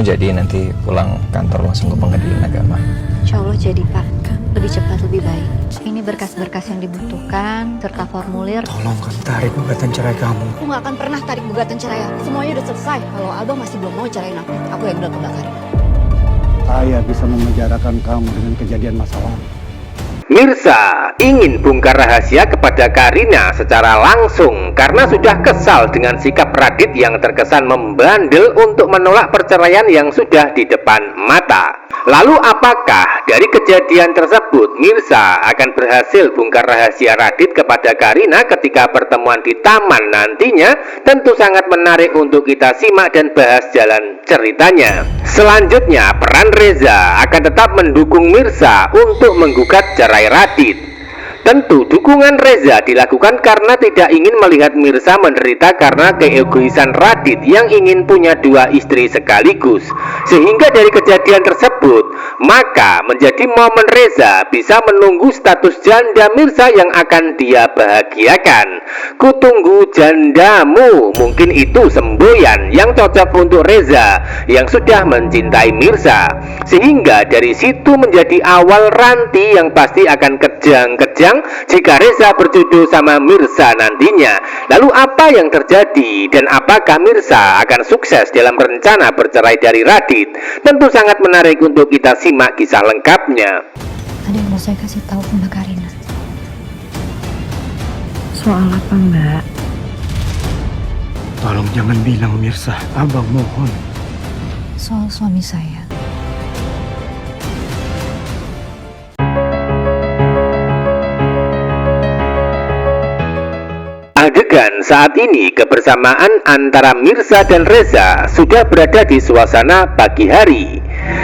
Jadi nanti pulang kantor langsung ke pengadilan agama. Insya Allah jadi Pak, lebih cepat lebih baik. Ini berkas-berkas yang dibutuhkan serta formulir. Tolong kamu tarik gugatan cerai kamu. Aku nggak akan pernah tarik gugatan cerai aku. Semuanya udah selesai. Kalau abang masih belum mau ceraiin aku yang udah kebakarin. Saya bisa memenjarakan kamu dengan kejadian masa lalu. Mirsa ingin bongkar rahasia kepada Karina secara langsung karena sudah kesal dengan sikap Radit yang terkesan membandel untuk menolak perceraian yang sudah di depan mata. Lalu apakah dari kejadian tersebut Mirsa akan berhasil bongkar rahasia Radit kepada Karina ketika pertemuan di taman nantinya? Tentu sangat menarik untuk kita simak dan bahas jalan ceritanya. Selanjutnya, peran Reza akan tetap mendukung Mirsa untuk menggugat cerai Radit. Tentu dukungan Reza dilakukan karena tidak ingin melihat Mirsa menderita karena keegoisan Radit yang ingin punya dua istri sekaligus. Sehingga dari kejadian tersebut, maka menjadi momen Reza bisa menunggu status janda Mirsa yang akan dia bahagiakan. Kutunggu jandamu, mungkin itu semboyan yang cocok untuk Reza yang sudah mencintai Mirsa. Sehingga dari situ menjadi awal Ranti yang pasti akan kejang-kejang jika Reza berjodoh sama Mirsa nantinya. Lalu apa yang terjadi dan apakah Mirsa akan sukses dalam rencana bercerai dari Radit? Tentu sangat menarik untuk kita simak kisah lengkapnya. Ada yang mau saya kasih tahu ke Mbak Karina. Soal apa, Mbak? Tolong jangan bilang Mirsa, abang mohon. Soal suami saya. Adegan saat ini kebersamaan antara Mirsa dan Reza sudah berada di suasana pagi hari.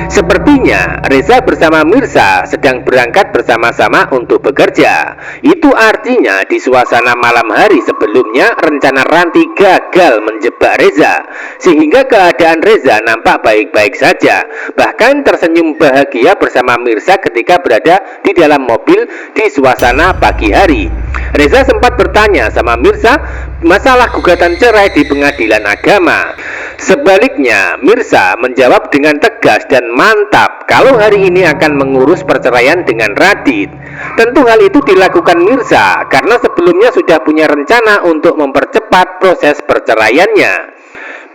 Sepertinya Reza bersama Mirsa sedang berangkat bersama-sama untuk bekerja. Itu artinya di suasana malam hari sebelumnya rencana Ranti gagal menjebak Reza, sehingga keadaan Reza nampak baik-baik saja. Bahkan tersenyum bahagia bersama Mirsa ketika berada di dalam mobil di suasana pagi hari. Reza sempat bertanya sama Mirsa masalah gugatan cerai di pengadilan agama. Sebaliknya, Mirsa menjawab dengan tegas dan mantap kalau hari ini akan mengurus perceraian dengan Radit. Tentu hal itu dilakukan Mirsa karena sebelumnya sudah punya rencana untuk mempercepat proses perceraiannya.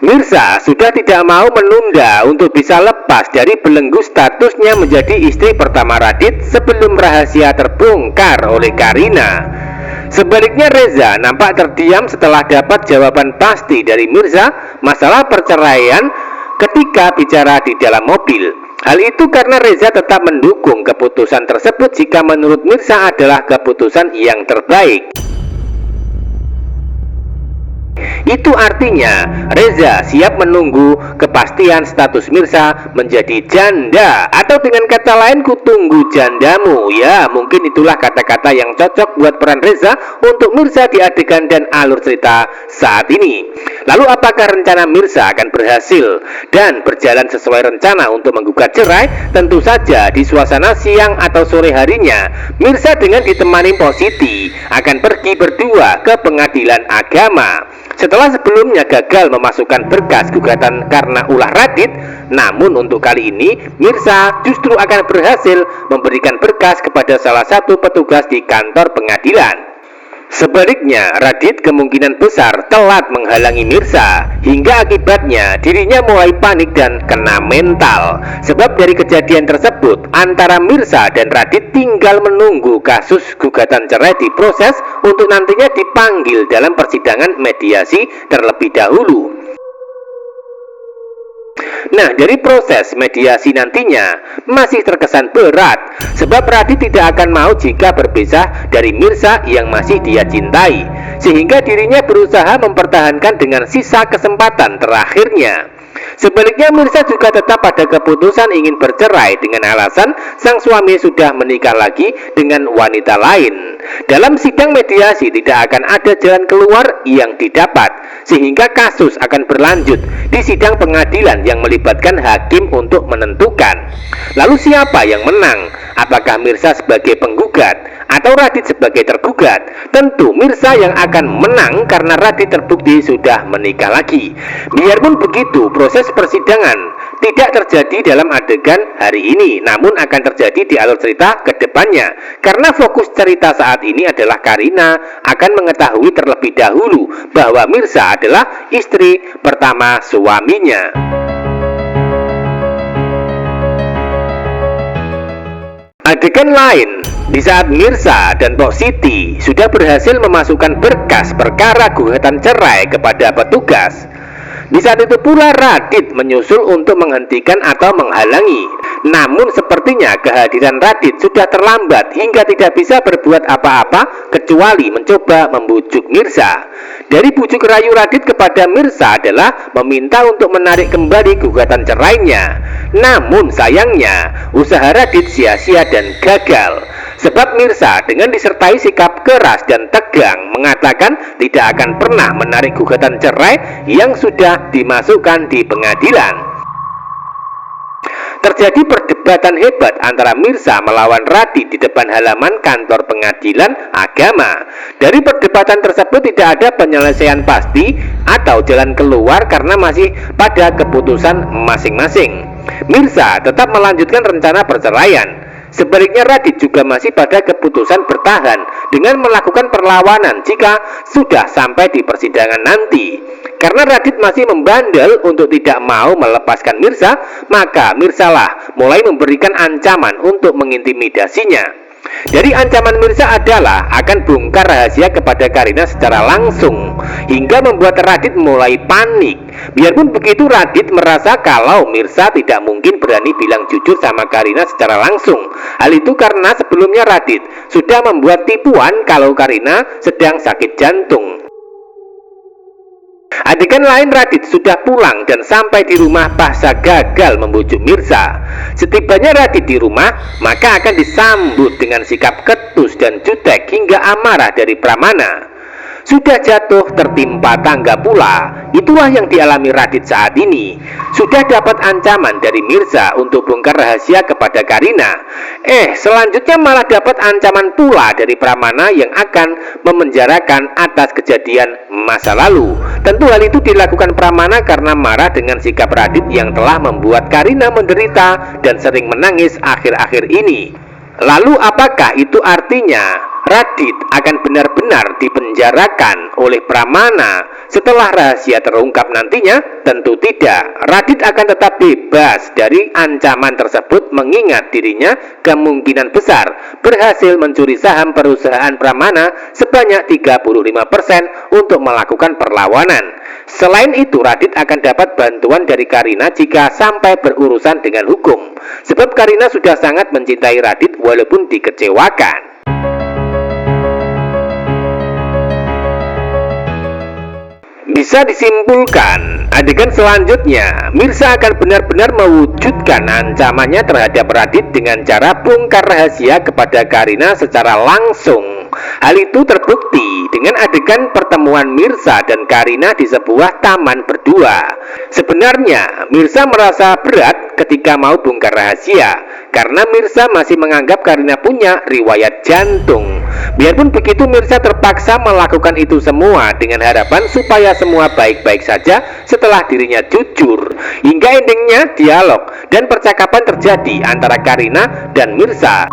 Mirsa sudah tidak mau menunda untuk bisa lepas dari belenggu statusnya menjadi istri pertama Radit sebelum rahasia terbongkar oleh Karina. Sebaliknya Reza nampak terdiam setelah dapat jawaban pasti dari Mirsa masalah perceraian ketika bicara di dalam mobil. Hal itu karena Reza tetap mendukung keputusan tersebut jika menurut Mirsa adalah keputusan yang terbaik. Itu artinya Reza siap menunggu kepastian status Mirsa menjadi janda, atau dengan kata lain kutunggu jandamu. Ya, mungkin itulah kata-kata yang cocok buat peran Reza untuk Mirsa di adegan dan alur cerita saat ini. Lalu apakah rencana Mirsa akan berhasil dan berjalan sesuai rencana untuk menggugat cerai? Tentu saja di suasana siang atau sore harinya, Mirsa dengan ditemani Positi akan pergi berdua ke pengadilan agama. Setelah sebelumnya gagal memasukkan berkas gugatan karena ulah Radit, namun untuk kali ini Mirsa justru akan berhasil memberikan berkas kepada salah satu petugas di kantor pengadilan. Sebaliknya, Radit kemungkinan besar telat menghalangi Mirsa, hingga akibatnya dirinya mulai panik dan kena mental. Sebab dari kejadian tersebut, antara Mirsa dan Radit tinggal menunggu kasus gugatan cerai diproses untuk nantinya dipanggil dalam persidangan mediasi terlebih dahulu. Nah, dari proses mediasi nantinya masih terkesan berat, sebab Radit tidak akan mau jika berpisah dari Mirsa yang masih dia cintai, sehingga dirinya berusaha mempertahankan dengan sisa kesempatan terakhirnya. Sebaliknya Mirsa juga tetap pada keputusan ingin bercerai dengan alasan sang suami sudah menikah lagi dengan wanita lain. Dalam sidang mediasi tidak akan ada jalan keluar yang didapat, sehingga kasus akan berlanjut di sidang pengadilan yang melibatkan hakim untuk menentukan. Lalu siapa yang menang? Apakah Mirsa sebagai penggugat atau Radit sebagai tergugat? Tentu Mirsa yang akan menang karena Radit terbukti sudah menikah lagi. Biarpun begitu, proses persidangan tidak terjadi dalam adegan hari ini, namun akan terjadi di alur cerita ke depannya. Karena fokus cerita saat ini adalah Karina akan mengetahui terlebih dahulu bahwa Mirza adalah istri pertama suaminya. Adegan lain, di saat Mirza dan Pok Siti sudah berhasil memasukkan berkas perkara gugatan cerai kepada petugas. Di saat itu pula Radit menyusul untuk menghentikan atau menghalangi. Namun sepertinya kehadiran Radit sudah terlambat hingga tidak bisa berbuat apa-apa kecuali mencoba membujuk Mirza. Dari bujuk rayu Radit kepada Mirza adalah meminta untuk menarik kembali gugatan cerainya. Namun sayangnya usaha Radit sia-sia dan gagal. Sebab Mirza dengan disertai sikap keras dan tegang mengatakan tidak akan pernah menarik gugatan cerai yang sudah dimasukkan di pengadilan. Terjadi perdebatan hebat antara Mirza melawan Radit di depan halaman kantor pengadilan agama. Dari perdebatan tersebut tidak ada penyelesaian pasti atau jalan keluar karena masih pada keputusan masing-masing. Mirza tetap melanjutkan rencana perceraian. Sebaliknya Radit juga masih pada keputusan bertahan dengan melakukan perlawanan jika sudah sampai di persidangan nanti. Karena Radit masih membandel untuk tidak mau melepaskan Mirza, maka Mirza lah mulai memberikan ancaman untuk mengintimidasinya. Dari ancaman Mirza adalah akan bongkar rahasia kepada Karina secara langsung, hingga membuat Radit mulai panik. Biarpun begitu, Radit merasa kalau Mirza tidak mungkin berani bilang jujur sama Karina secara langsung. Hal itu karena sebelumnya Radit sudah membuat tipuan kalau Karina sedang sakit jantung. Adegan lain, Radit sudah pulang dan sampai di rumah pasca gagal membujuk Mirza. Setibanya Radit di rumah, maka akan disambut dengan sikap ketus dan jutek hingga amarah dari Pramana. Sudah jatuh tertimpa tangga pula. Itulah yang dialami Radit saat ini. Sudah dapat ancaman dari Mirza untuk bongkar rahasia kepada Karina. Selanjutnya malah dapat ancaman pula dari Pramana yang akan memenjarakan atas kejadian masa lalu. Tentu hal itu dilakukan Pramana karena marah dengan sikap Radit yang telah membuat Karina menderita dan sering menangis akhir-akhir ini. Lalu apakah itu artinya Radit akan benar-benar dipenjarakan oleh Pramana setelah rahasia terungkap nantinya? Tentu tidak. Radit akan tetap bebas dari ancaman tersebut mengingat dirinya kemungkinan besar berhasil mencuri saham perusahaan Pramana sebanyak 35% untuk melakukan perlawanan. Selain itu, Radit akan dapat bantuan dari Karina jika sampai berurusan dengan hukum. Sebab Karina sudah sangat mencintai Radit walaupun dikecewakan. Bisa disimpulkan, adegan selanjutnya Mirza akan benar-benar mewujudkan ancamannya terhadap Radit dengan cara bongkar rahasia kepada Karina secara langsung. Hal itu terbukti dengan adegan pertemuan Mirza dan Karina di sebuah taman berdua. Sebenarnya Mirza merasa berat ketika mau bongkar rahasia karena Mirza masih menganggap Karina punya riwayat jantung. Biarpun begitu, Mirza terpaksa melakukan itu semua dengan harapan supaya semua baik-baik saja setelah dirinya jujur. Hingga endingnya dialog dan percakapan terjadi antara Karina dan Mirza,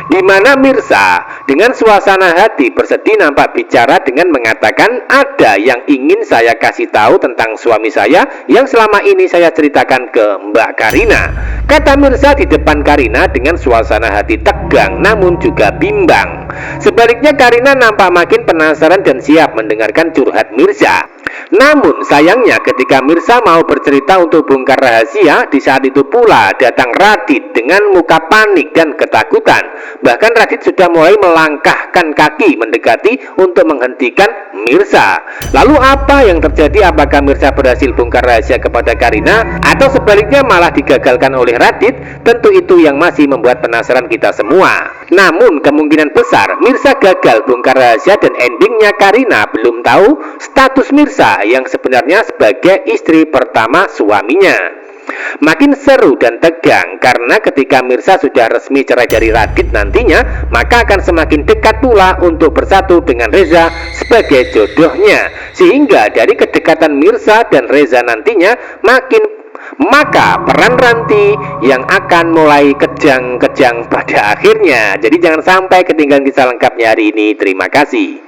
di mana Mirza dengan suasana hati bersedih nampak bicara dengan mengatakan, ada yang ingin saya kasih tahu tentang suami saya yang selama ini saya ceritakan ke Mbak Karina, kata Mirza di depan Karina dengan suasana hati tegang namun juga bimbang. Sebaliknya Karina nampak makin penasaran dan siap mendengarkan curhat Mirza. Namun sayangnya ketika Mirza mau bercerita untuk bongkar rahasia, di saat itu pula datang Radit dengan muka panik dan ketakutan. Bahkan Radit sudah mulai melangkahkan kaki mendekati untuk menghentikan Mirza. Lalu apa yang terjadi? Apakah Mirza berhasil bongkar rahasia kepada Karina atau sebaliknya malah digagalkan oleh Radit? Tentu itu yang masih membuat penasaran kita semua. Namun kemungkinan besar Mirza gagal bongkar rahasia dan endingnya Karina belum tahu status Mirza yang sebenarnya sebagai istri pertama suaminya. makin seru dan tegang, karena ketika Mirsa sudah resmi cerai dari Radit nantinya, maka akan semakin dekat pula untuk bersatu dengan Reza sebagai jodohnya. Sehingga dari kedekatan Mirsa dan Reza nantinya maka peran Ranti yang akan mulai kejang-kejang pada akhirnya. Jadi jangan sampai ketinggalan kisah lengkapnya hari ini. Terima kasih.